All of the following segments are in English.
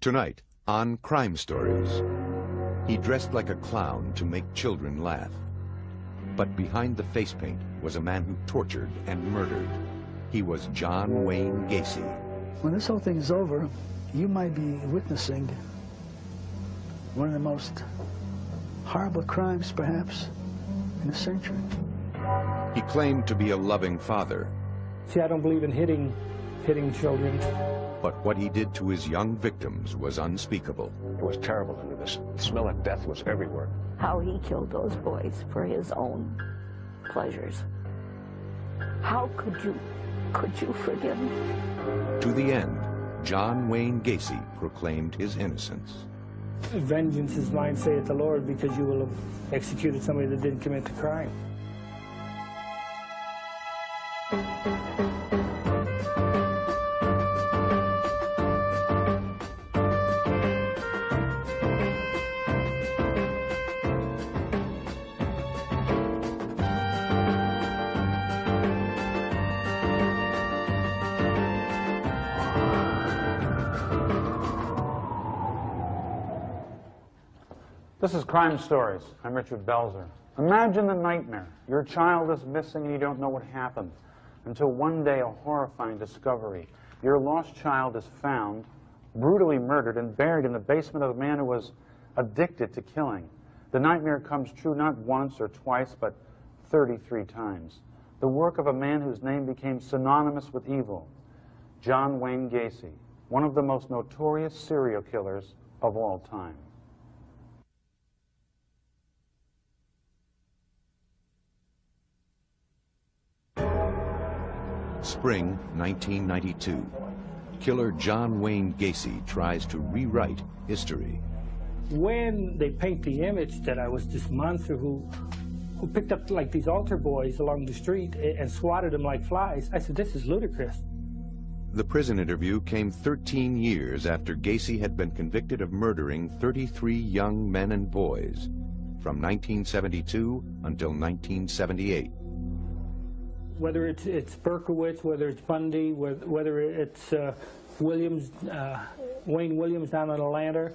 Tonight, on Crime Stories, he dressed like a clown to make children laugh. But behind the face paint was a man who tortured and murdered. He was John Wayne Gacy. When this whole thing is over, you might be witnessing one of the most horrible crimes, perhaps, in a century. He claimed to be a loving father. See, I don't believe in hitting children. But what he did to his young victims was unspeakable. It was terrible under this. The smell of death was everywhere. How he killed those boys for his own pleasures. How could you forgive him? To the end, John Wayne Gacy proclaimed his innocence. Vengeance is mine, saith the Lord, because you will have executed somebody that didn't commit the crime. This is Crime Stories. I'm Richard Belzer. Imagine the nightmare. Your child is missing and you don't know what happened until one day a horrifying discovery. Your lost child is found, brutally murdered and buried in the basement of a man who was addicted to killing. The nightmare comes true not once or twice, but 33 times. The work of a man whose name became synonymous with evil, John Wayne Gacy, one of the most notorious serial killers of all time. Spring 1992. Killer John Wayne Gacy tries to rewrite history. When they paint the image that I was this monster who picked up like these altar boys along the street and swatted them like flies, I said, this is ludicrous. The prison interview came 13 years after Gacy had been convicted of murdering 33 young men and boys from 1972 until 1978. Whether it's Berkowitz, whether it's Bundy, whether it's Williams, Wayne Williams down in Atlanta,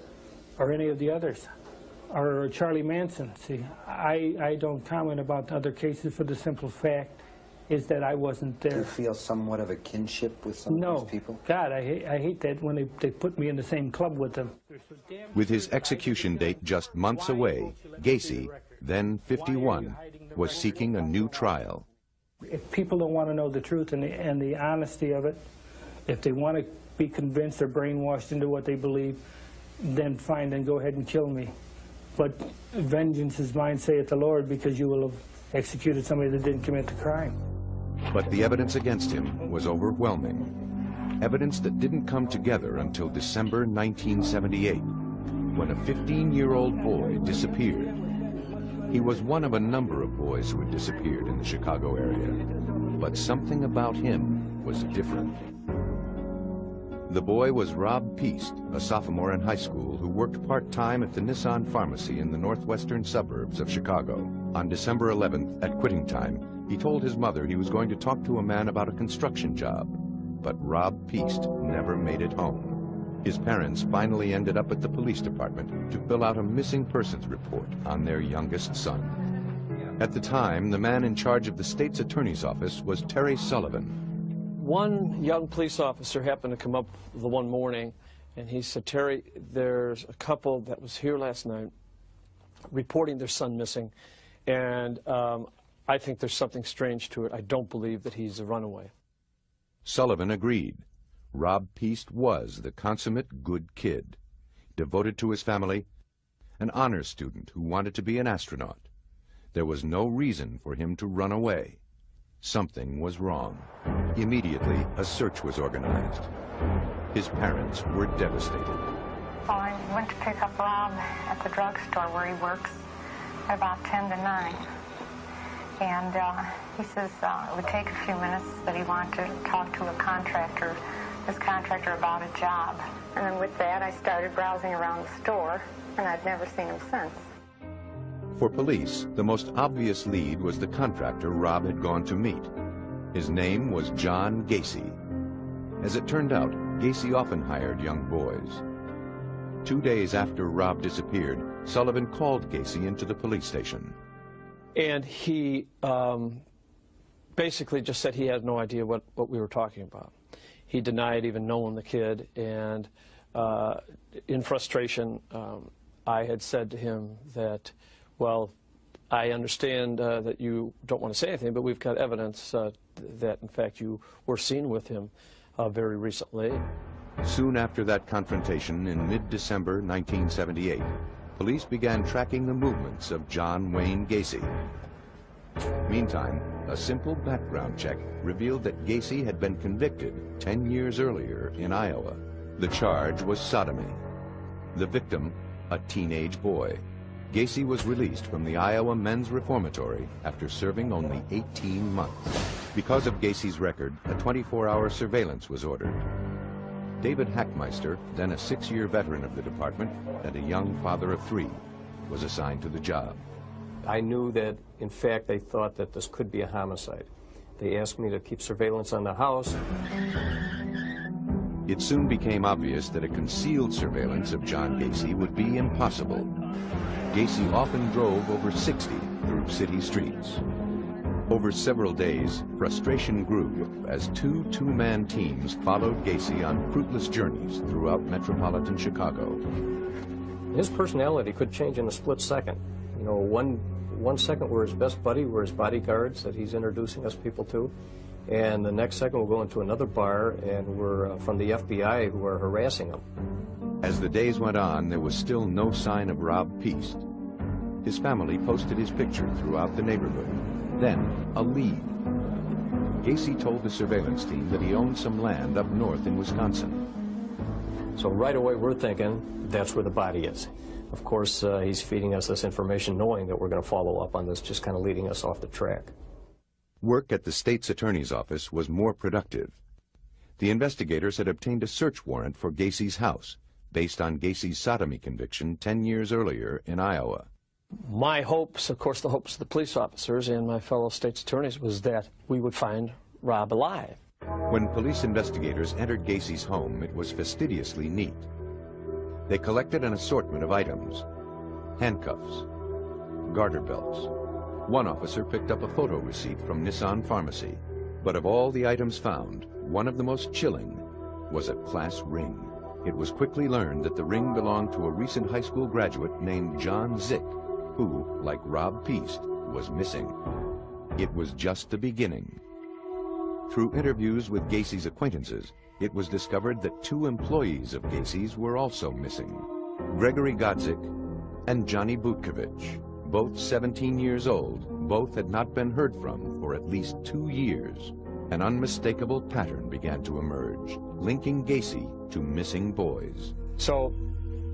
or any of the others, or Charlie Manson. See, I don't comment about other cases for the simple fact is that I wasn't there. Do you feel somewhat of a kinship with some of these people? God, I hate that when they put me in the same club with them. With his execution date just months away, Gacy, then 51, was seeking a new trial. If people don't want to know the truth and the honesty of it, if they want to be convinced or brainwashed into what they believe, then fine, then go ahead and kill me. But vengeance is mine, saith the Lord, because you will have executed somebody that didn't commit the crime. But the evidence against him was overwhelming. Evidence that didn't come together until December 1978, when a 15-year-old boy disappeared. He was one of a number of boys who had disappeared in the Chicago area, but something about him was different. The boy was Rob Peast, a sophomore in high school who worked part-time at the Nissan pharmacy in the northwestern suburbs of Chicago. On December 11th, at quitting time, he told his mother he was going to talk to a man about a construction job, but Rob Peast never made it home. His parents finally ended up at the police department to fill out a missing persons report on their youngest son. At the time, the man in charge of the state's attorney's office was Terry Sullivan. One young police officer happened to come up the one morning, and he said, Terry, there's a couple that was here last night reporting their son missing, and I think there's something strange to it. I don't believe that he's a runaway. Sullivan agreed. Rob Peast was the consummate good kid, devoted to his family, an honors student who wanted to be an astronaut. There was no reason for him to run away. Something was wrong. Immediately, a search was organized. His parents were devastated. Well, I went to pick up Rob at the drugstore where he works at about 10 to 9. And he says it would take a few minutes, that he wanted to talk to his contractor about a job. And then with that, I started browsing around the store, and I'd never seen him since. For police, the most obvious lead was the contractor Rob had gone to meet. His name was John Gacy. As it turned out, Gacy often hired young boys. 2 days after Rob disappeared, Sullivan called Gacy into the police station. And he basically just said he had no idea what we were talking about. He denied even knowing the kid, and in frustration, I had said to him that, well, I understand that you don't want to say anything, but we've got evidence that, in fact, you were seen with him very recently. Soon after that confrontation in mid-December 1978, police began tracking the movements of John Wayne Gacy. Meantime, a simple background check revealed that Gacy had been convicted 10 years earlier in Iowa. The charge was sodomy. The victim, a teenage boy. Gacy was released from the Iowa Men's Reformatory after serving only 18 months. Because of Gacy's record, a 24-hour surveillance was ordered. David Hackmeister, then a 6-year veteran of the department and a young father of 3, was assigned to the job. I knew that, in fact, they thought that this could be a homicide. They asked me to keep surveillance on the house. It soon became obvious that a concealed surveillance of John Gacy would be impossible. Gacy often drove over 60 through city streets. Over several days, frustration grew as two-man teams followed Gacy on fruitless journeys throughout metropolitan Chicago. His personality could change in a split second. You know, one second we're his best buddy, we're his bodyguards that he's introducing us people to, and the next second we'll go into another bar and we're from the FBI who are harassing him. As the days went on, there was still no sign of Rob Piest. His family posted his picture throughout the neighborhood. Then, a lead. Gacy told the surveillance team that he owned some land up north in Wisconsin. So right away we're thinking that's where the body is. Of course, he's feeding us this information knowing that we're going to follow up on this, just kind of leading us off the track. Work at the state's attorney's office was more productive. The investigators had obtained a search warrant for Gacy's house, based on Gacy's sodomy conviction 10 years earlier in Iowa. My hopes, of course the hopes of the police officers and my fellow state's attorneys, was that we would find Rob alive. When police investigators entered Gacy's home, it was fastidiously neat. They collected an assortment of items: handcuffs, garter belts. One officer picked up a photo receipt from Nissan Pharmacy. But of all the items found, one of the most chilling was a class ring. It was quickly learned that the ring belonged to a recent high school graduate named John Zick, who, like Rob Piest, was missing. It was just the beginning. Through interviews with Gacy's acquaintances, it was discovered that 2 employees of Gacy's were also missing: Gregory Godzik and Johnny Butkovich. Both 17 years old, both had not been heard from for at least 2 years. An unmistakable pattern began to emerge, linking Gacy to missing boys. So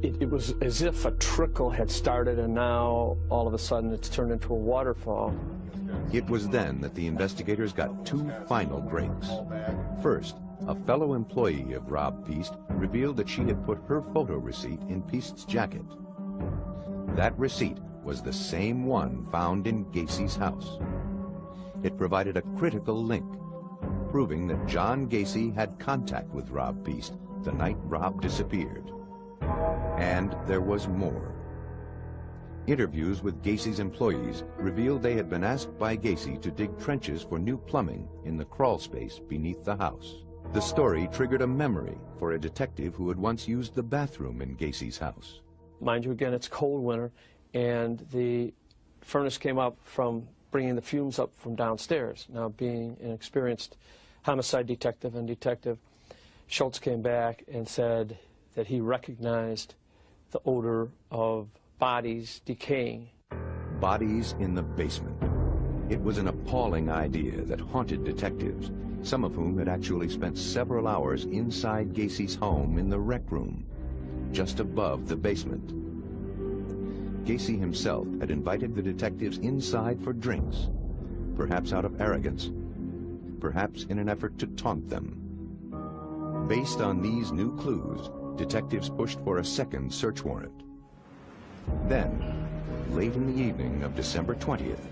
it was as if a trickle had started, and now all of a sudden it's turned into a waterfall. It was then that the investigators got 2 final breaks. First, a fellow employee of Rob Piest revealed that she had put her photo receipt in Piest's jacket. That receipt was the same one found in Gacy's house. It provided a critical link, proving that John Gacy had contact with Rob Piest the night Rob disappeared. And there was more. Interviews with Gacy's employees revealed they had been asked by Gacy to dig trenches for new plumbing in the crawl space beneath the house. The story triggered a memory for a detective who had once used the bathroom in Gacy's house. Mind you, again, it's cold winter, and the furnace came up from bringing the fumes up from downstairs. Now, being an experienced homicide detective and Detective Schultz came back and said that he recognized the odor of bodies decaying. Bodies in the basement. It was an appalling idea that haunted detectives, some of whom had actually spent several hours inside Gacy's home in the rec room, just above the basement. Gacy himself had invited the detectives inside for drinks, perhaps out of arrogance, perhaps in an effort to taunt them. Based on these new clues, detectives pushed for a second search warrant. Then, late in the evening of December 20th,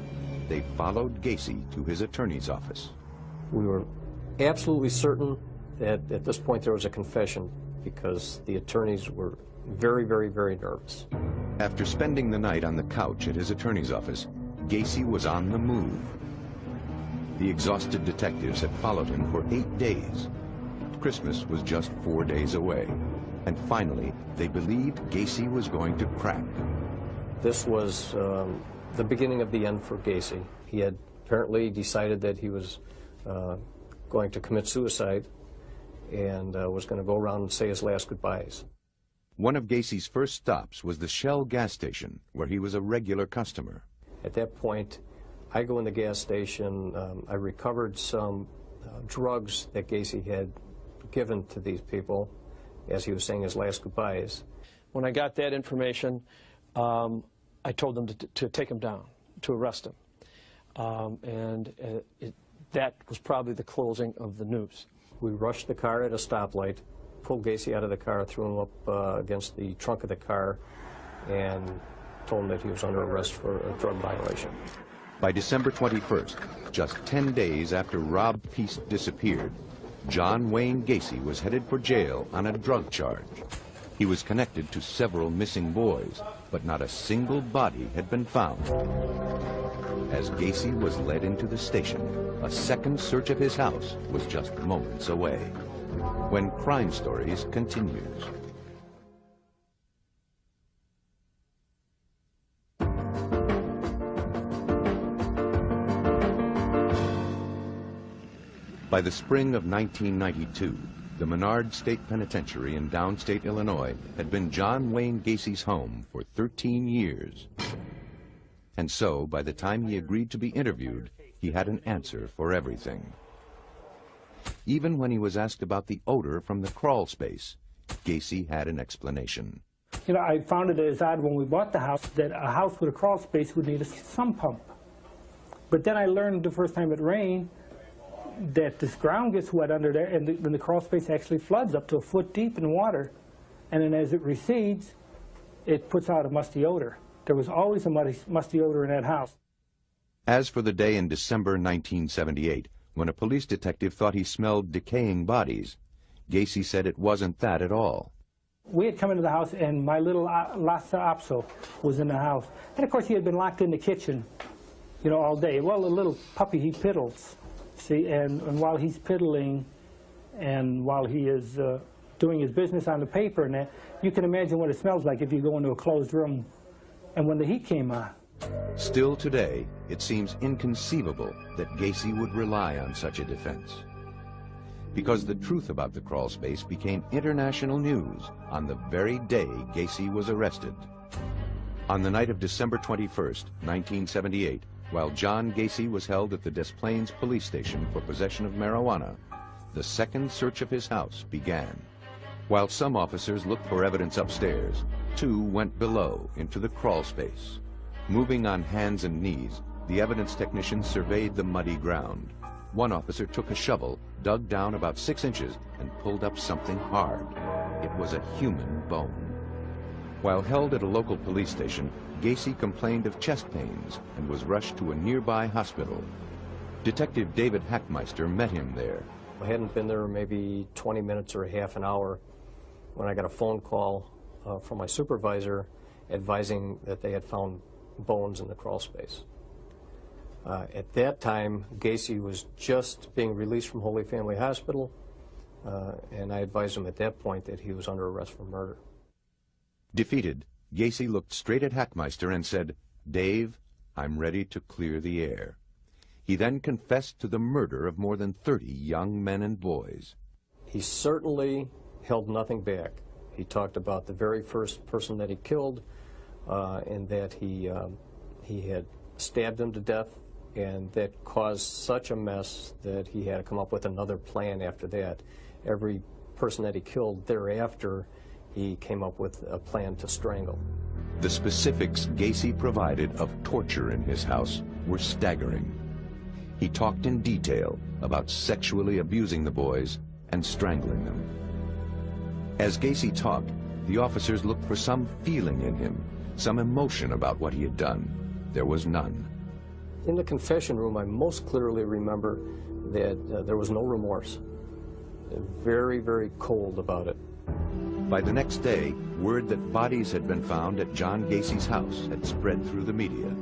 they followed Gacy to his attorney's office. We were absolutely certain that at this point there was a confession, because the attorneys were very, very, very nervous. After spending the night on the couch at his attorney's office, Gacy was on the move. The exhausted detectives had followed him for 8 days. Christmas was just 4 days away. And finally, they believed Gacy was going to crack. This was the beginning of the end for Gacy. He had apparently decided that he was going to commit suicide and was going to go around and say his last goodbyes. One of Gacy's first stops was the Shell gas station, where he was a regular customer. At that point, I go in the gas station. I recovered some drugs that Gacy had given to these people as he was saying his last goodbyes. When I got that information, I told them to take him down, to arrest him. That was probably the closing of the news. We rushed the car at a stoplight, pulled Gacy out of the car, threw him up against the trunk of the car, and told him that he was under arrest for a drug violation. By December 21st, just 10 days after Rob Peast disappeared, John Wayne Gacy was headed for jail on a drug charge. He was connected to several missing boys, but not a single body had been found. As Gacy was led into the station, a second search of his house was just moments away. When Crime Stories continues. By the spring of 1992, the Menard State Penitentiary in downstate Illinois had been John Wayne Gacy's home for 13 years. And so, by the time he agreed to be interviewed, he had an answer for everything. Even when he was asked about the odor from the crawl space, Gacy had an explanation. You know, I found it as odd when we bought the house that a house with a crawl space would need a sump pump. But then I learned the first time it rained that this ground gets wet under there, and then the crawl space actually floods up to a foot deep in water. And then as it recedes, it puts out a musty odor. There was always a musty odor in that house. As for the day in December 1978, when a police detective thought he smelled decaying bodies, Gacy said it wasn't that at all. We had come into the house, and my little Lhasa Apso was in the house. And of course, he had been locked in the kitchen, you know, all day. Well, the little puppy, he piddles. See, and while he's piddling and while he is doing his business on the paper and that, you can imagine what it smells like if you go into a closed room and when the heat came on. Still today, it seems inconceivable that Gacy would rely on such a defense. Because the truth about the crawl space became international news on the very day Gacy was arrested. On the night of December 21st, 1978, while John Gacy was held at the Des Plaines police station for possession of marijuana, the second search of his house began. While some officers looked for evidence upstairs, two went below into the crawl space. Moving on hands and knees, the evidence technicians surveyed the muddy ground. One officer took a shovel, dug down about 6 inches, and pulled up something hard. It was a human bone. While held at a local police station, Gacy complained of chest pains and was rushed to a nearby hospital. Detective David Hackmeister met him there. I hadn't been there maybe 20 minutes or a half an hour when I got a phone call from my supervisor advising that they had found bones in the crawl space. At that time, Gacy was just being released from Holy Family Hospital, and I advised him at that point that he was under arrest for murder. Defeated, Gacy looked straight at Hackmeister and said, "Dave, I'm ready to clear the air." He then confessed to the murder of more than 30 young men and boys. He certainly held nothing back. He talked about the very first person that he killed, and that he had stabbed him to death, and that caused such a mess that he had to come up with another plan after that. Every person that he killed thereafter, he came up with a plan to strangle. The specifics Gacy provided of torture in his house were staggering. He talked in detail about sexually abusing the boys and strangling them. As Gacy talked, the officers looked for some feeling in him, some emotion about what he had done. There was none. In the confession room, I most clearly remember that there was no remorse. Very, very cold about it. By the next day, word that bodies had been found at John Gacy's house had spread through the media.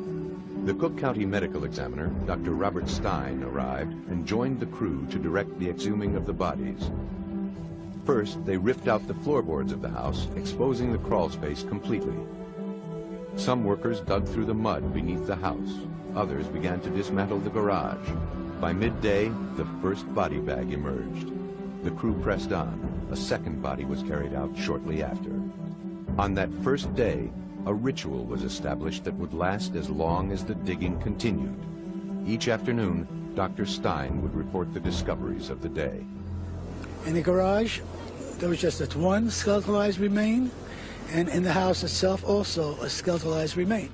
The Cook County medical examiner, Dr. Robert Stein, arrived and joined the crew to direct the exhuming of the bodies. First, they ripped out the floorboards of the house, exposing the crawl space completely. Some workers dug through the mud beneath the house. Others began to dismantle the garage. By midday, the first body bag emerged. The crew pressed on. A second body was carried out shortly after. On that first day, a ritual was established that would last as long as the digging continued. Each afternoon, Dr. Stein would report the discoveries of the day. In the garage, there was just that one skeletalized remain, and in the house itself also a skeletalized remain.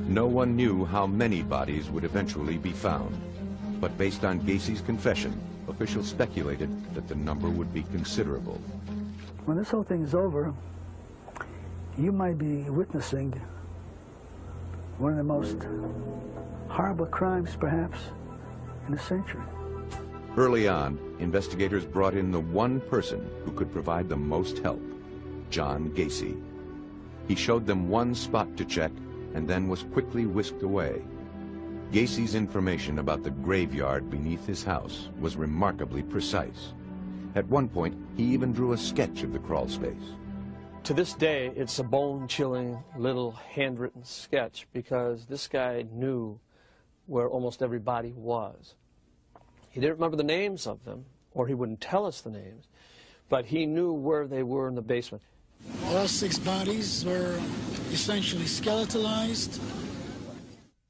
No one knew how many bodies would eventually be found, but based on Gacy's confession, officials speculated that the number would be considerable. When this whole thing is over, you might be witnessing one of the most horrible crimes, perhaps, in a century. Early on, investigators brought in the one person who could provide the most help, John Gacy. He showed them one spot to check and then was quickly whisked away. Gacy's information about the graveyard beneath his house was remarkably precise. At one point, he even drew a sketch of the crawl space. To this day, it's a bone-chilling little handwritten sketch because this guy knew where almost every body was. He didn't remember the names of them, or he wouldn't tell us the names, but he knew where they were in the basement. All 6 bodies were essentially skeletalized.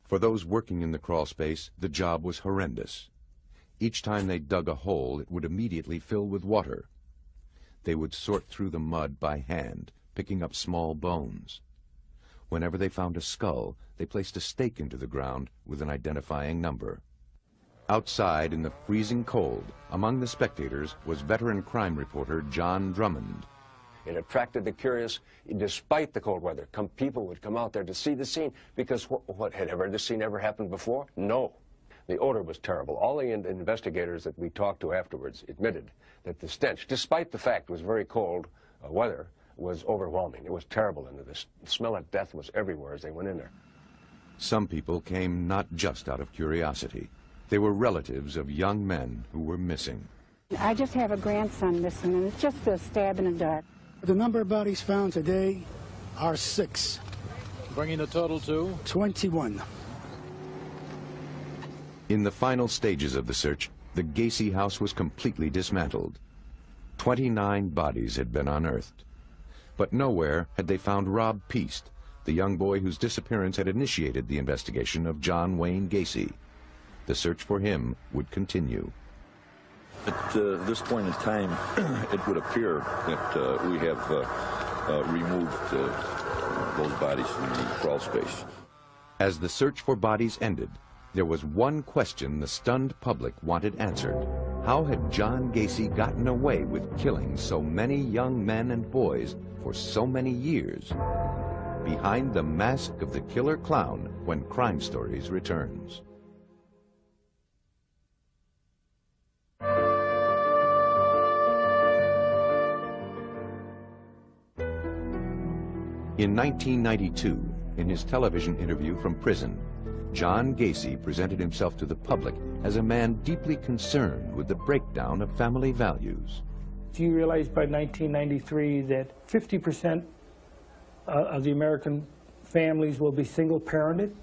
For those working in the crawl space, the job was horrendous. Each time they dug a hole, it would immediately fill with water. They would sort through the mud by hand, picking up small bones. Whenever they found a skull, they placed a stake into the ground with an identifying number. Outside in the freezing cold, among the spectators, was veteran crime reporter John Drummond. It attracted the curious, despite the cold weather. People would come out there to see the scene because what had this scene ever happened before? No. The odor was terrible. All the investigators that we talked to afterwards admitted that the stench, despite the fact it was very cold weather, was overwhelming. It was terrible in there. The smell of death was everywhere as they went in there. Some people came not just out of curiosity. They were relatives of young men who were missing. I just have a grandson missing, and it's just a stab in the dark. The number of bodies found today are 6. Bringing the total to? 21. In the final stages of the search, the Gacy house was completely dismantled. 29 bodies had been unearthed. But nowhere had they found Rob Peast, the young boy whose disappearance had initiated the investigation of John Wayne Gacy. The search for him would continue. At this point in time, it would appear that we have removed those bodies from the crawl space. As the search for bodies ended, there was one question the stunned public wanted answered. How had John Gacy gotten away with killing so many young men and boys for so many years? Behind the mask of the killer clown, when Crime Stories returns. In 1992, in his television interview from prison, John Gacy presented himself to the public as a man deeply concerned with the breakdown of family values. Do you realize by 1993 that 50% of the American families will be single-parented?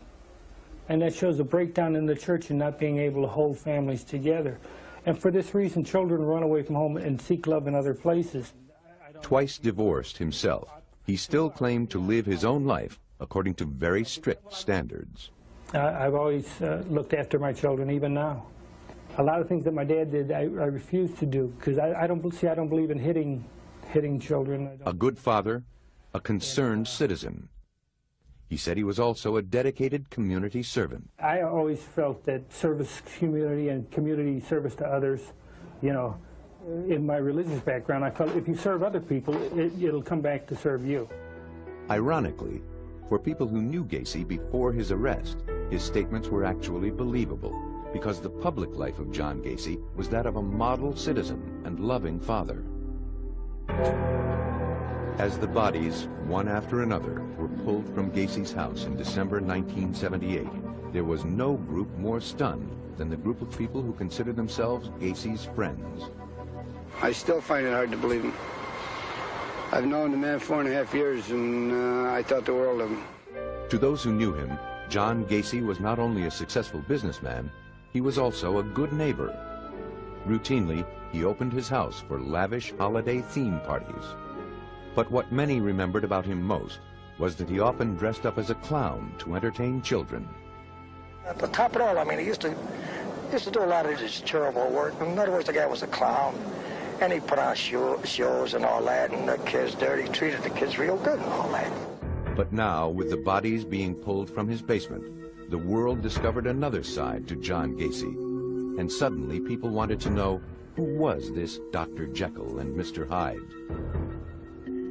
And that shows a breakdown in the church and not being able to hold families together. And for this reason, children run away from home and seek love in other places. Twice divorced himself, he still claimed to live his own life according to very strict standards. I've always looked after my children, even now. A lot of things that my dad did, I refuse to do because I don't believe in hitting children. A good father, a concerned citizen. He said he was also a dedicated community servant. I always felt that service community and community service to others, you know, in my religious background, I felt if you serve other people, it'll come back to serve you. Ironically, for people who knew Gacy before his arrest, his statements were actually believable because the public life of John Gacy was that of a model citizen and loving father. As the bodies, one after another, were pulled from Gacy's house in December 1978, there was no group more stunned than the group of people who considered themselves Gacy's friends. I still find it hard to believe him. I've known the man 4.5 years, and I thought the world of him. To those who knew him, John Gacy was not only a successful businessman, he was also a good neighbor. Routinely, he opened his house for lavish holiday theme parties. But what many remembered about him most was that he often dressed up as a clown to entertain children. At the top of it all, I mean, he used to do a lot of his charitable work. In other words, the guy was a clown, and he put on shows and all that, and the kids there, he treated the kids real good and all that. But now, with the bodies being pulled from his basement, the world discovered another side to John Gacy. And suddenly, people wanted to know, who was this Dr. Jekyll and Mr. Hyde?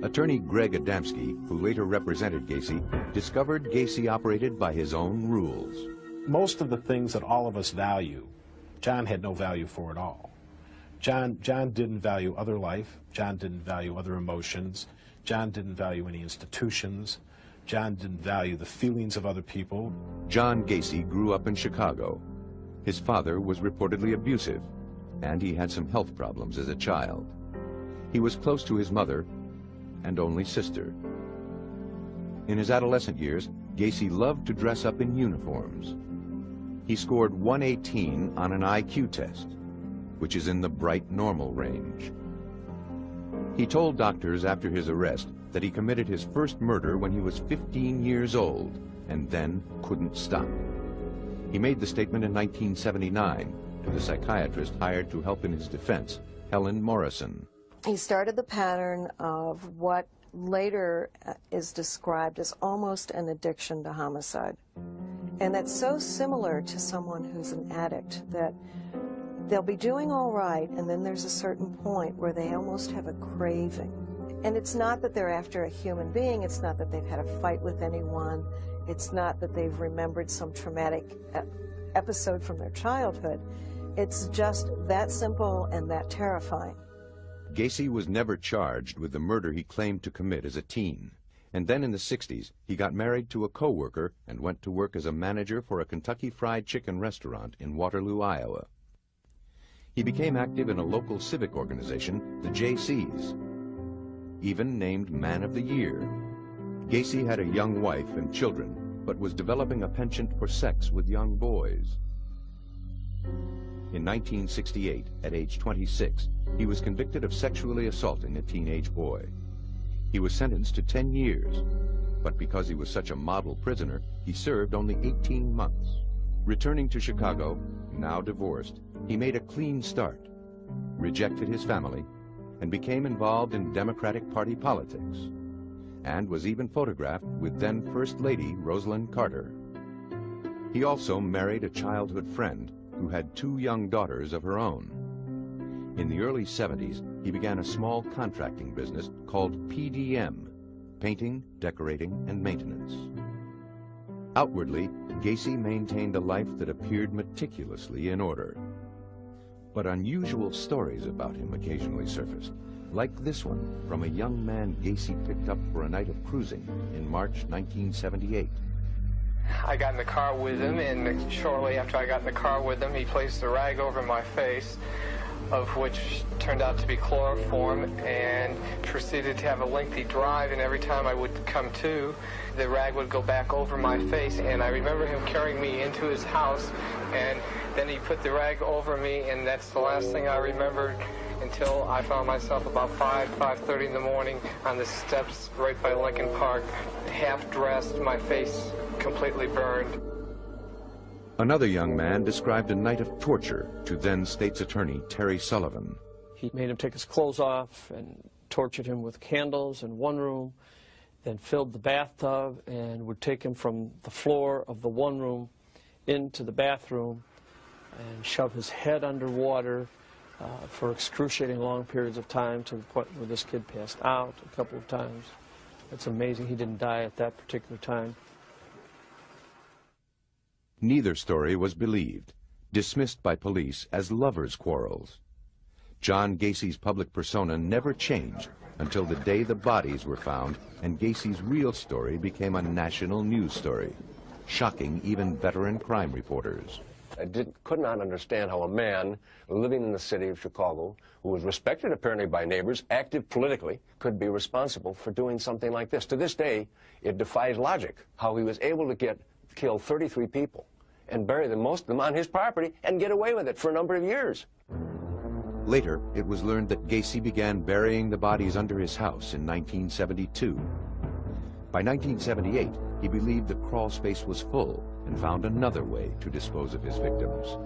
Attorney Greg Adamski, who later represented Gacy, discovered Gacy operated by his own rules. Most of the things that all of us value, John had no value for at all. John didn't value other life. John didn't value other emotions. John didn't value any institutions. John didn't value the feelings of other people. John Gacy grew up in Chicago. His father was reportedly abusive, and he had some health problems as a child. He was close to his mother and only sister. In his adolescent years, Gacy loved to dress up in uniforms. He scored 118 on an IQ test, which is in the bright normal range. He told doctors after his arrest that he committed his first murder when he was 15 years old and then couldn't stop. He made the statement in 1979 to the psychiatrist hired to help in his defense, Helen Morrison. He started the pattern of what later is described as almost an addiction to homicide. And that's so similar to someone who's an addict that they'll be doing all right, and then there's a certain point where they almost have a craving. And it's not that they're after a human being, it's not that they've had a fight with anyone, it's not that they've remembered some traumatic episode from their childhood. It's just that simple and that terrifying. Gacy was never charged with the murder he claimed to commit as a teen. And then in the 60s, he got married to a co-worker and went to work as a manager for a Kentucky Fried Chicken restaurant in Waterloo, Iowa. He became active in a local civic organization, the Jaycees, even named Man of the Year. Gacy had a young wife and children, but was developing a penchant for sex with young boys. In 1968, at age 26, he was convicted of sexually assaulting a teenage boy. He was sentenced to 10 years, but because he was such a model prisoner, he served only 18 months. Returning to Chicago, now divorced, he made a clean start, rejected his family, and became involved in Democratic Party politics, and was even photographed with then First Lady Rosalynn Carter. He also married a childhood friend who had 2 young daughters of her own. In the early 70s, he began a small contracting business called PDM, painting, decorating, and maintenance. Outwardly, Gacy maintained a life that appeared meticulously in order. But unusual stories about him occasionally surfaced, like this one from a young man Gacy picked up for a night of cruising in March 1978. I got in the car with him, and shortly after I got in the car with him, he placed a rag over my face, of which turned out to be chloroform, and proceeded to have a lengthy drive, and every time I would come to, the rag would go back over my face, and I remember him carrying me into his house, and then he put the rag over me, and that's the last thing I remembered until I found myself about 5:30 in the morning on the steps right by Lincoln Park, half dressed, my face completely burned. Another young man described a night of torture to then State's Attorney Terry Sullivan. He made him take his clothes off and tortured him with candles in one room, then filled the bathtub and would take him from the floor of the one room into the bathroom and shove his head underwater for excruciating long periods of time, to the point where this kid passed out a couple of times. It's amazing he didn't die at that particular time. Neither story was believed, dismissed by police as lovers' quarrels. John Gacy's public persona never changed, until the day the bodies were found and Gacy's real story became a national news story, shocking even veteran crime reporters. I could not understand how a man living in the city of Chicago, who was respected apparently by neighbors, active politically, could be responsible for doing something like this. To this day, it defies logic how he was able to kill 33 people and bury most of them on his property and get away with it for a number of years. Later, it was learned that Gacy began burying the bodies under his house in 1972. By 1978, he believed the crawl space was full and found another way to dispose of his victims.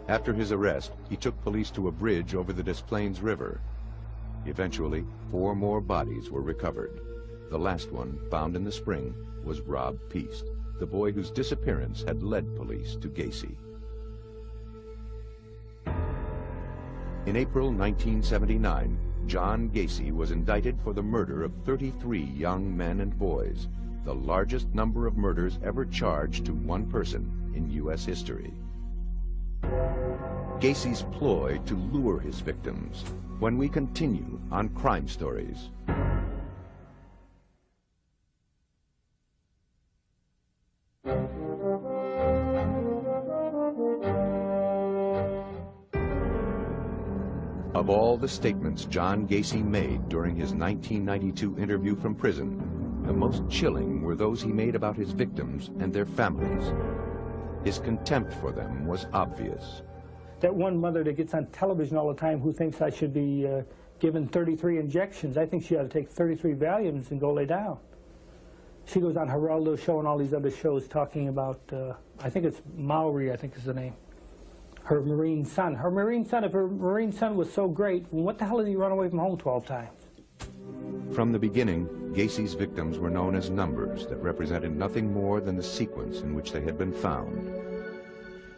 After his arrest, he took police to a bridge over the Des Plaines River. Eventually, 4 more bodies were recovered. The last one, found in the spring, was Rob Peast, the boy whose disappearance had led police to Gacy. In April 1979, John Gacy was indicted for the murder of 33 young men and boys, the largest number of murders ever charged to one person in U.S. history. Gacy's ploy to lure his victims, when we continue on Crime Stories. Of all the statements John Gacy made during his 1992 interview from prison, the most chilling were those he made about his victims and their families. His contempt for them was obvious. That one mother that gets on television all the time who thinks I should be given 33 injections, I think she ought to take 33 Valiums and go lay down. She goes on Geraldo show and all these other shows talking about, I think it's Maori, I think is the name. Her Marine son. Her Marine son, if her Marine son was so great, what the hell did he run away from home 12 times? From the beginning, Gacy's victims were known as numbers that represented nothing more than the sequence in which they had been found.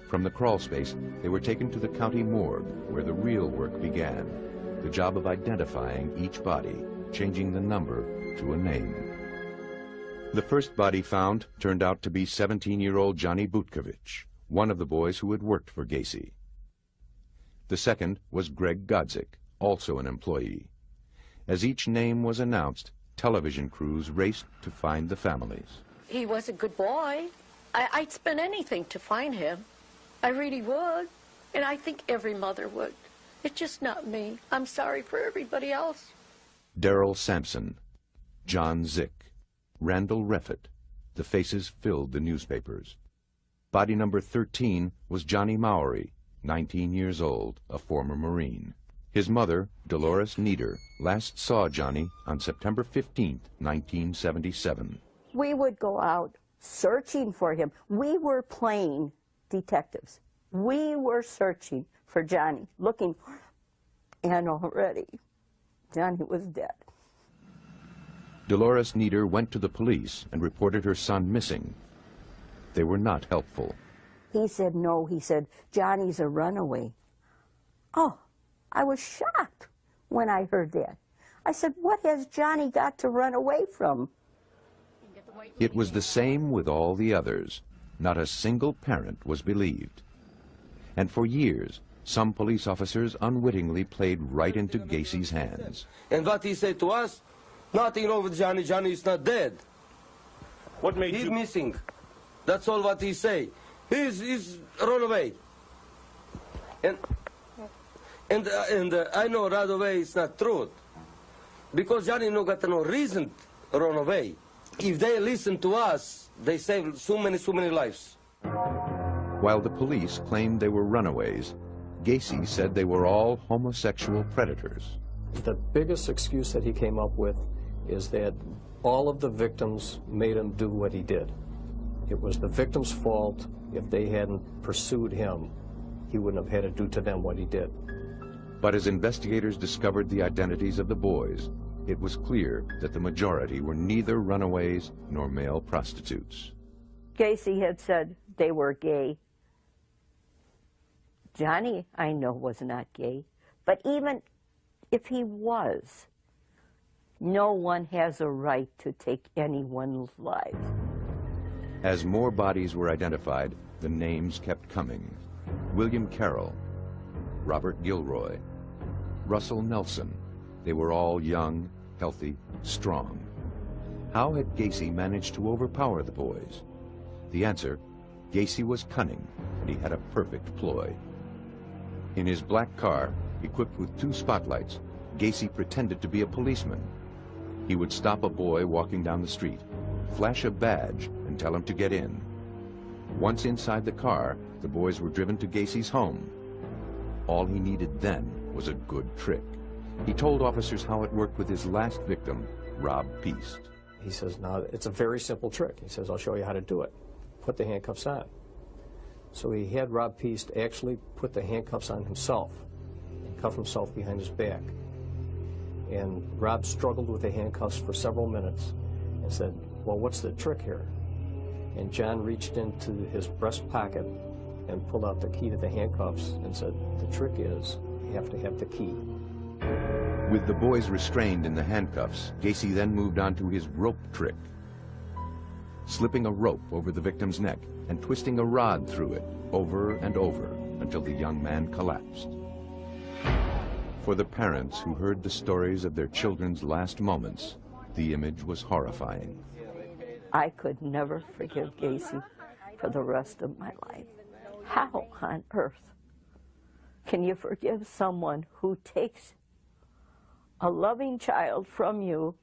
From the crawl space, they were taken to the county morgue, where the real work began, the job of identifying each body, changing the number to a name. The first body found turned out to be 17-year-old Johnny Butkovich, one of the boys who had worked for Gacy. The second was Greg Godzik, also an employee. As each name was announced, television crews raced to find the families. He was a good boy. I'd spend anything to find him. I really would. And I think every mother would. It's just not me. I'm sorry for everybody else. Darrell Sampson, John Zick, Randall Reffett. The faces filled the newspapers. Body number 13 was Johnny Maori, 19 years old, a former Marine. His mother, Dolores Nieder, last saw Johnny on September 15, 1977. We would go out searching for him. We were playing detectives. We were searching for Johnny, looking for him. And already, Johnny was dead. Dolores Nieder went to the police and reported her son missing. They were not helpful. He said, no, he said, Johnny's a runaway. Oh, I was shocked when I heard that. I said, what has Johnny got to run away from? It was the same with all the others. Not a single parent was believed. And for years, some police officers unwittingly played right into Gacy's hands. And what he said to us, nothing wrong with Johnny. Johnny is not dead. What made He's missing. That's all what he say. He's run away. And I know right away it's not true. Because Johnny no got no reason to run away. If they listen to us, they save so many lives. While the police claimed they were runaways, Gacy said they were all homosexual predators. The biggest excuse that he came up with is that all of the victims made him do what he did. It was the victim's fault. If they hadn't pursued him, he wouldn't have had to do to them what he did. But as investigators discovered the identities of the boys, it was clear that the majority were neither runaways nor male prostitutes. Gacy had said they were gay. Johnny, I know, was not gay. But even if he was, no one has a right to take anyone's lives. As more bodies were identified, the names kept coming. William Carroll, Robert Gilroy, Russell Nelson. They were all young, healthy, strong. How had Gacy managed to overpower the boys? The answer, Gacy was cunning, and he had a perfect ploy. In his black car, equipped with 2 spotlights, Gacy pretended to be a policeman. He would stop a boy walking down the street, flash a badge, and tell him to get in. Once inside the car, the boys were driven to Gacy's home. All he needed then was a good trick. He told officers how it worked with his last victim, Rob Peast. He says, now, it's a very simple trick. He says, I'll show you how to do it. Put the handcuffs on. So he had Rob Peast actually put the handcuffs on himself and cuff himself behind his back. And Rob struggled with the handcuffs for several minutes and said, well, what's the trick here? And John reached into his breast pocket and pulled out the key to the handcuffs and said, the trick is you have to have the key. With the boys restrained in the handcuffs, Gacy then moved on to his rope trick. Slipping a rope over the victim's neck and twisting a rod through it over and over until the young man collapsed. For the parents who heard the stories of their children's last moments, the image was horrifying. I could never forgive Gacy for the rest of my life. How on earth can you forgive someone who takes a loving child from you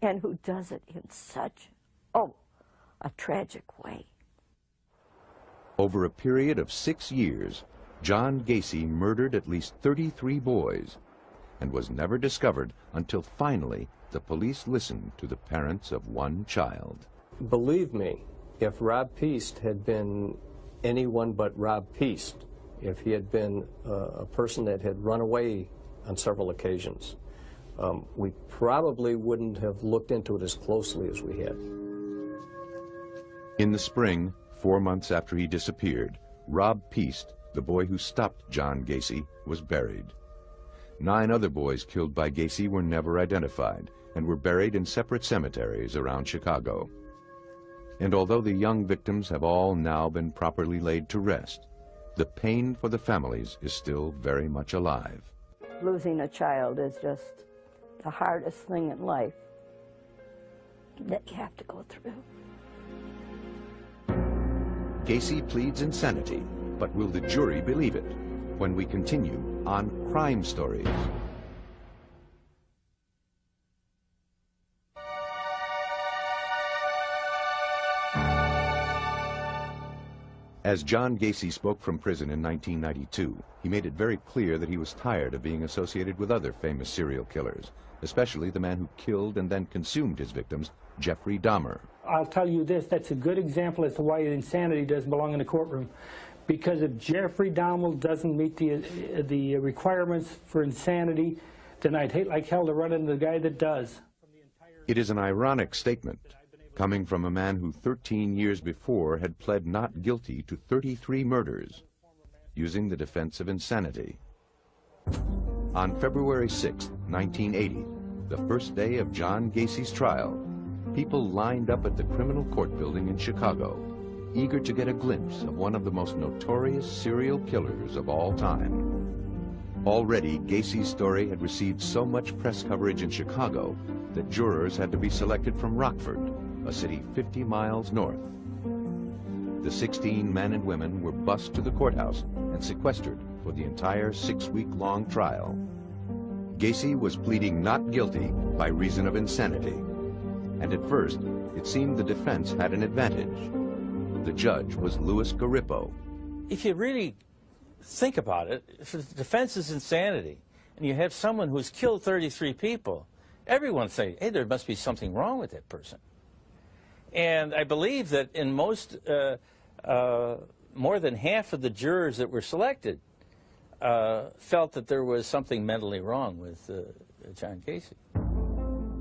and who does it in such, a tragic way? Over a period of 6 years, John Gacy murdered at least 33 boys and was never discovered until finally the police listened to the parents of one child. Believe me, if Rob Peast had been anyone but Rob Peast, if he had been a person that had run away on several occasions, we probably wouldn't have looked into it as closely as we had. In the spring, 4 months after he disappeared, Rob Peast, the boy who stopped John Gacy, was buried. 9 other boys killed by Gacy were never identified and were buried in separate cemeteries around Chicago. And although the young victims have all now been properly laid to rest, the pain for the families is still very much alive. Losing a child is just the hardest thing in life that you have to go through. Gacy pleads insanity, but will the jury believe it? When we continue on Crime Stories. As John Gacy spoke from prison in 1992, he made it very clear that he was tired of being associated with other famous serial killers, especially the man who killed and then consumed his victims, Jeffrey Dahmer. I'll tell you this, that's a good example as to why insanity doesn't belong in the courtroom. Because if Jeffrey Dahmer doesn't meet the requirements for insanity, then I'd hate like hell to run into the guy that does. It is an ironic statement, coming from a man who 13 years before had pled not guilty to 33 murders, using the defense of insanity. On February 6, 1980, the first day of John Gacy's trial, people lined up at the criminal court building in Chicago, eager to get a glimpse of one of the most notorious serial killers of all time. Already, Gacy's story had received so much press coverage in Chicago that jurors had to be selected from Rockford, a city 50 miles north. The 16 men and women were bused to the courthouse and sequestered for the entire 6-week-long trial. Gacy was pleading not guilty by reason of insanity. And at first, it seemed the defense had an advantage. The judge was Louis Garippo. If you really think about it, if the defense is insanity, and you have someone who's killed 33 people, everyone say, hey, there must be something wrong with that person. And I believe that in most, more than half of the jurors that were selected felt that there was something mentally wrong with John Gacy.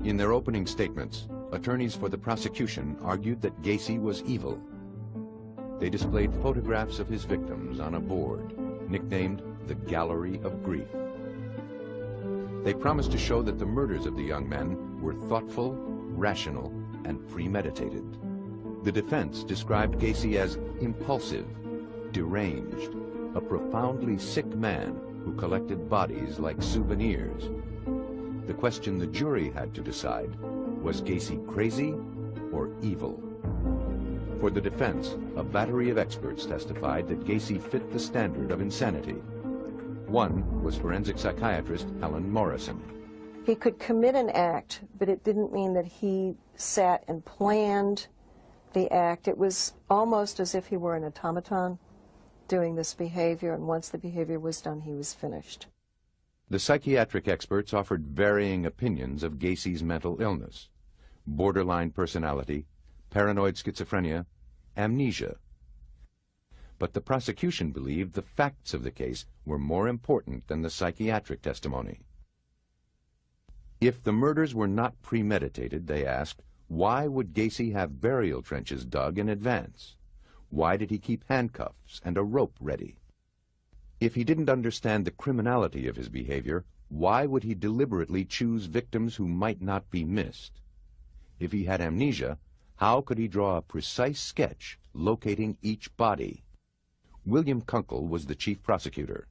In their opening statements, attorneys for the prosecution argued that Gacy was evil. They displayed photographs of his victims on a board, nicknamed the Gallery of Grief. They promised to show that the murders of the young men were thoughtful, rational, and premeditated. The defense described Gacy as impulsive, deranged, a profoundly sick man who collected bodies like souvenirs. The question the jury had to decide: was Gacy crazy or evil? For the defense, a battery of experts testified that Gacy fit the standard of insanity. One was forensic psychiatrist Helen Morrison. He could commit an act, but it didn't mean that he sat and planned the act. It was almost as if he were an automaton doing this behavior, and once the behavior was done, he was finished. The psychiatric experts offered varying opinions of Gacy's mental illness: borderline personality, paranoid schizophrenia, amnesia. But the prosecution believed the facts of the case were more important than the psychiatric testimony. If the murders were not premeditated, they asked, why would Gacy have burial trenches dug in advance? Why did he keep handcuffs and a rope ready? If he didn't understand the criminality of his behavior, why would he deliberately choose victims who might not be missed? If he had amnesia, how could he draw a precise sketch locating each body? William Kunkel was the chief prosecutor.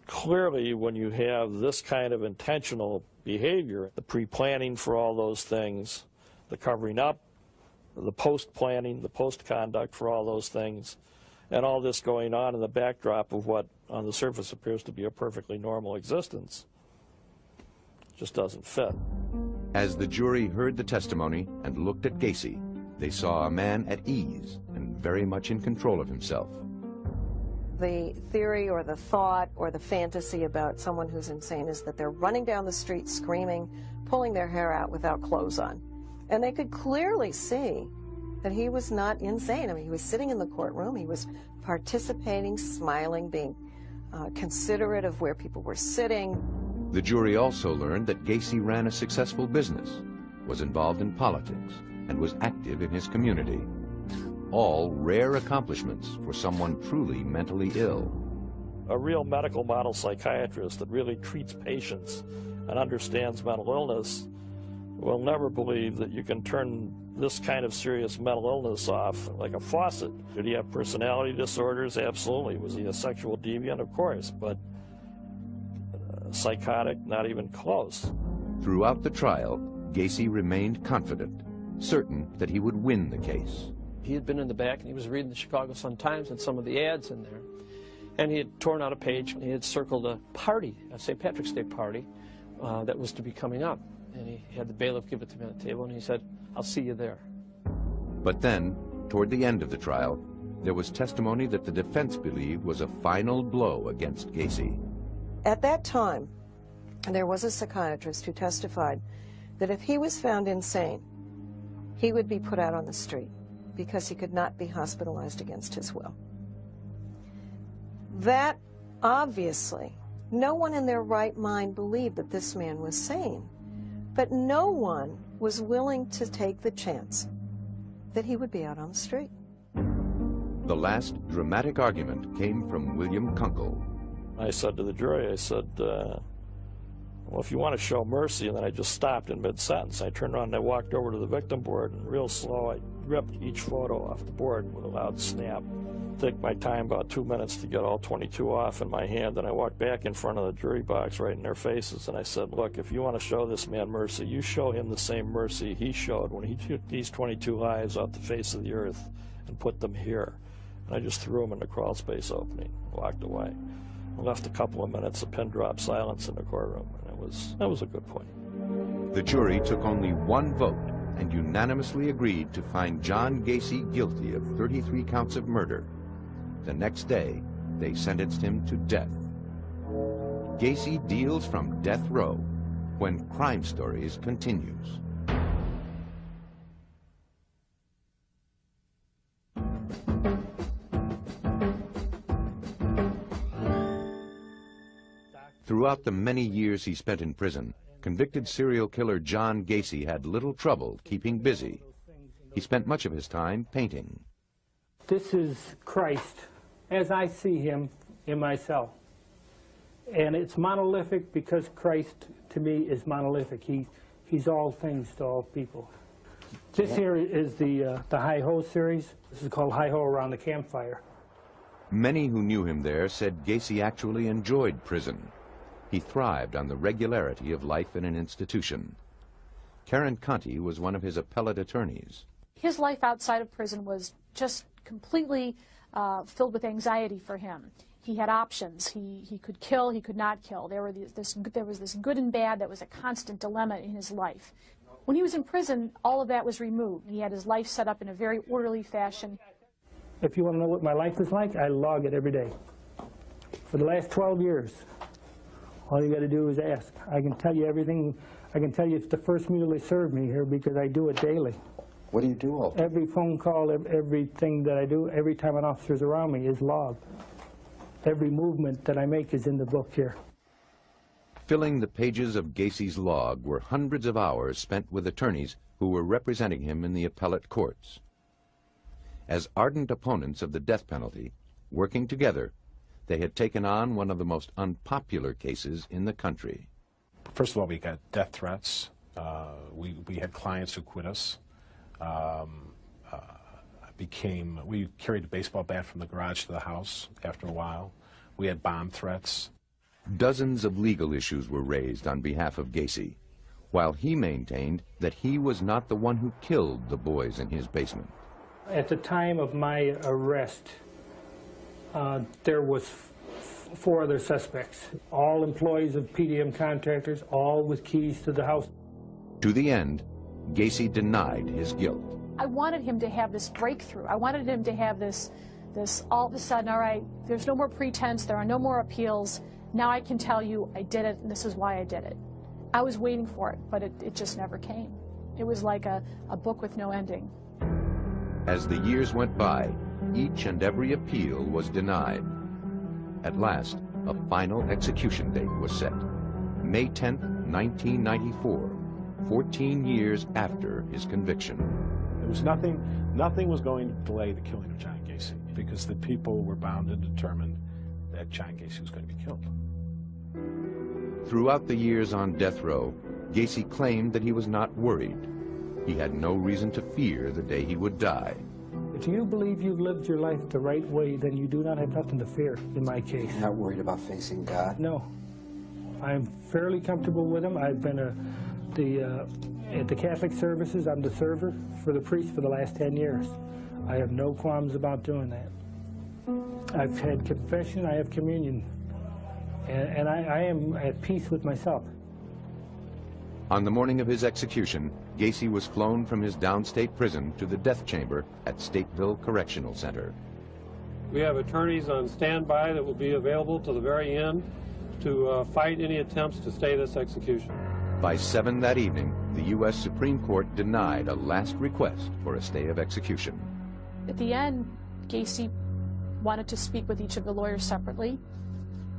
Clearly, when you have this kind of intentional behavior, the pre-planning for all those things, the covering up, the post-planning, the post-conduct for all those things, and all this going on in the backdrop of what on the surface appears to be a perfectly normal existence, just doesn't fit. As the jury heard the testimony and looked at Gacy, they saw a man at ease and very much in control of himself. The theory or the thought or the fantasy about someone who's insane is that they're running down the street screaming, pulling their hair out without clothes on. And they could clearly see that he was not insane. I mean, he was sitting in the courtroom, he was participating, smiling, being considerate of where people were sitting. The jury also learned that Gacy ran a successful business, was involved in politics, and was active in his community. All rare accomplishments for someone truly mentally ill. A real medical model psychiatrist that really treats patients and understands mental illness will never believe that you can turn this kind of serious mental illness off like a faucet. Did he have personality disorders? Absolutely. Was he a sexual deviant? Of course, but psychotic? Not even close. Throughout the trial, Gacy remained confident, certain that he would win the case. He had been in the back and he was reading the Chicago Sun-Times and some of the ads in there. And he had torn out a page and he had circled a party, a St. Patrick's Day party, that was to be coming up. And he had the bailiff give it to me on the table and he said, "I'll see you there." But then, toward the end of the trial, there was testimony that the defense believed was a final blow against Gacy. At that time, there was a psychiatrist who testified that if he was found insane, he would be put out on the street because he could not be hospitalized against his will. That, obviously, no one in their right mind believed that this man was sane, but no one was willing to take the chance that he would be out on the street. The last dramatic argument came from William Kunkel. I said to the jury, I said, well, if you want to show mercy, and then I just stopped in mid-sentence. I turned around and I walked over to the victim board, and real slow, I ripped each photo off the board with a loud snap. Took my time, about 2 minutes, to get all 22 off in my hand, and I walked back in front of the jury box right in their faces, and I said, look, if you want to show this man mercy, you show him the same mercy he showed when he took these 22 lives off the face of the earth and put them here. And I just threw them in the crawl space opening, walked away. I left a couple of minutes of pin-drop silence in the courtroom, and that was a good point. The jury took only one vote and unanimously agreed to find John Gacy guilty of 33 counts of murder. The next day, they sentenced him to death. Gacy deals from death row when Crime Stories continues. Throughout the many years he spent in prison, convicted serial killer John Gacy had little trouble keeping busy. He spent much of his time painting. This is Christ as I see him in my cell. And it's monolithic because Christ, to me, is monolithic. He's all things to all people. This here is the Hi-Ho series. This is called Hi-Ho Around the Campfire. Many who knew him there said Gacy actually enjoyed prison. He thrived on the regularity of life in an institution. Karen Conti was one of his appellate attorneys. His life outside of prison was just completely filled with anxiety for him. He had options. He could kill, he could not kill. There was this good and bad that was a constant dilemma in his life. When he was in prison, all of that was removed. He had his life set up in a very orderly fashion. If you want to know what my life is like, I log it every day. For the last 12 years, all you got to do is ask. I can tell you everything. I can tell you it's the first meal they serve me here because I do it daily. What do you do all day? Every phone call, everything that I do, every time an officer's around me is logged. Every movement that I make is in the book here. Filling the pages of Gacy's log were hundreds of hours spent with attorneys who were representing him in the appellate courts. As ardent opponents of the death penalty, working together, they had taken on one of the most unpopular cases in the country. First of all, we got death threats. We had clients who quit us. We carried a baseball bat from the garage to the house after a while. We had bomb threats. Dozens of legal issues were raised on behalf of Gacy, while he maintained that he was not the one who killed the boys in his basement. At the time of my arrest, there was 4 other suspects, all employees of PDM contractors, all with keys to the house. To the end, Gacy denied his guilt. I wanted him to have this breakthrough. I wanted him to have this all of a sudden, all right, there's no more pretense, there are no more appeals. Now I can tell you I did it, and this is why I did it. I was waiting for it, but it just never came. It was like a book with no ending. As the years went by, each and every appeal was denied. At last, a final execution date was set. May 10th, 1994, 14 years after his conviction. There was nothing was going to delay the killing of John Gacy because the people were bound and determined that John Gacy was going to be killed. Throughout the years on death row, Gacy claimed that he was not worried. He had no reason to fear the day he would die. If you believe you've lived your life the right way, then you do not have nothing to fear, in my case. You're not worried about facing God? No. I'm fairly comfortable with him. I've been at the Catholic services, I'm the server for the priest for the last 10 years. I have no qualms about doing that. I've had confession, I have communion, and I am at peace with myself. On the morning of his execution, Gacy was flown from his downstate prison to the death chamber at Stateville Correctional Center. We have attorneys on standby that will be available to the very end to fight any attempts to stay this execution. By 7 that evening, the U.S. Supreme Court denied a last request for a stay of execution. At the end, Gacy wanted to speak with each of the lawyers separately.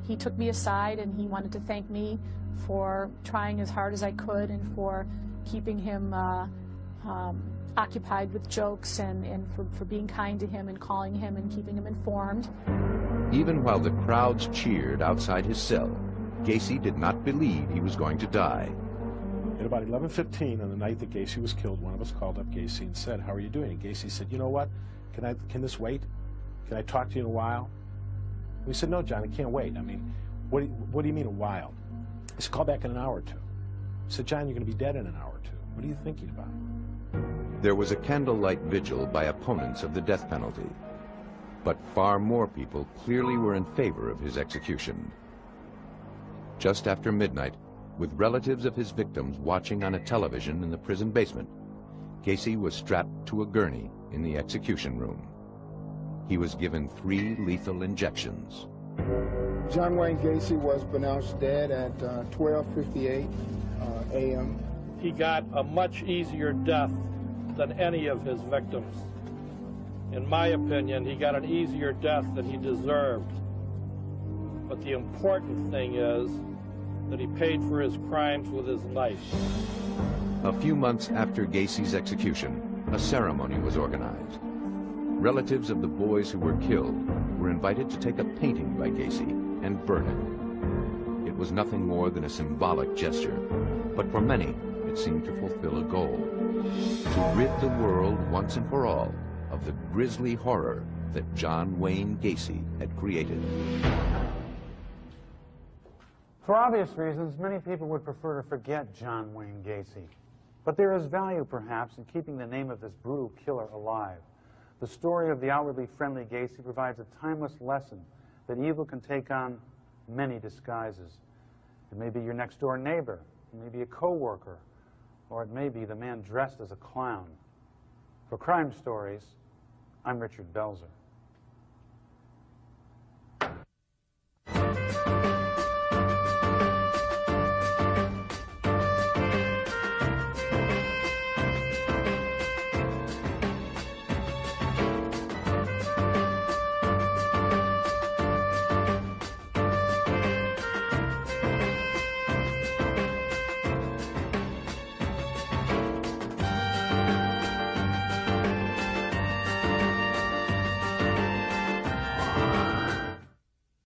He took me aside and he wanted to thank me for trying as hard as I could and for keeping him occupied with jokes and for being kind to him and calling him and keeping him informed. Even while the crowds cheered outside his cell, Gacy did not believe he was going to die. At about 11:15 on the night that Gacy was killed, one of us called up Gacy and said, "How are you doing?" And Gacy said, "You know what? Can this wait? Can I talk to you in a while?" We said, "No, John, I can't wait. I mean, what do you mean a while?" He said, "Call back in an hour or two." I said, "John, you're going to be dead in an hour or two. What are you thinking about?" There was a candlelight vigil by opponents of the death penalty, but far more people clearly were in favor of his execution. Just after midnight, with relatives of his victims watching on a television in the prison basement, Gacy was strapped to a gurney in the execution room. He was given 3 lethal injections. John Wayne Gacy was pronounced dead at 12:58 a.m. He got a much easier death than any of his victims. In my opinion, he got an easier death than he deserved. But the important thing is that he paid for his crimes with his life. A few months after Gacy's execution, a ceremony was organized. Relatives of the boys who were killed were invited to take a painting by Gacy and burn it. It was nothing more than a symbolic gesture, but for many, it seemed to fulfill a goal: to rid the world once and for all of the grisly horror that John Wayne Gacy had created. For obvious reasons, many people would prefer to forget John Wayne Gacy. But there is value, perhaps, in keeping the name of this brutal killer alive. The story of the outwardly friendly Gacy provides a timeless lesson that evil can take on many disguises. It may be your next-door neighbor, it may be a co-worker, or it may be the man dressed as a clown. For Crime Stories, I'm Richard Belzer.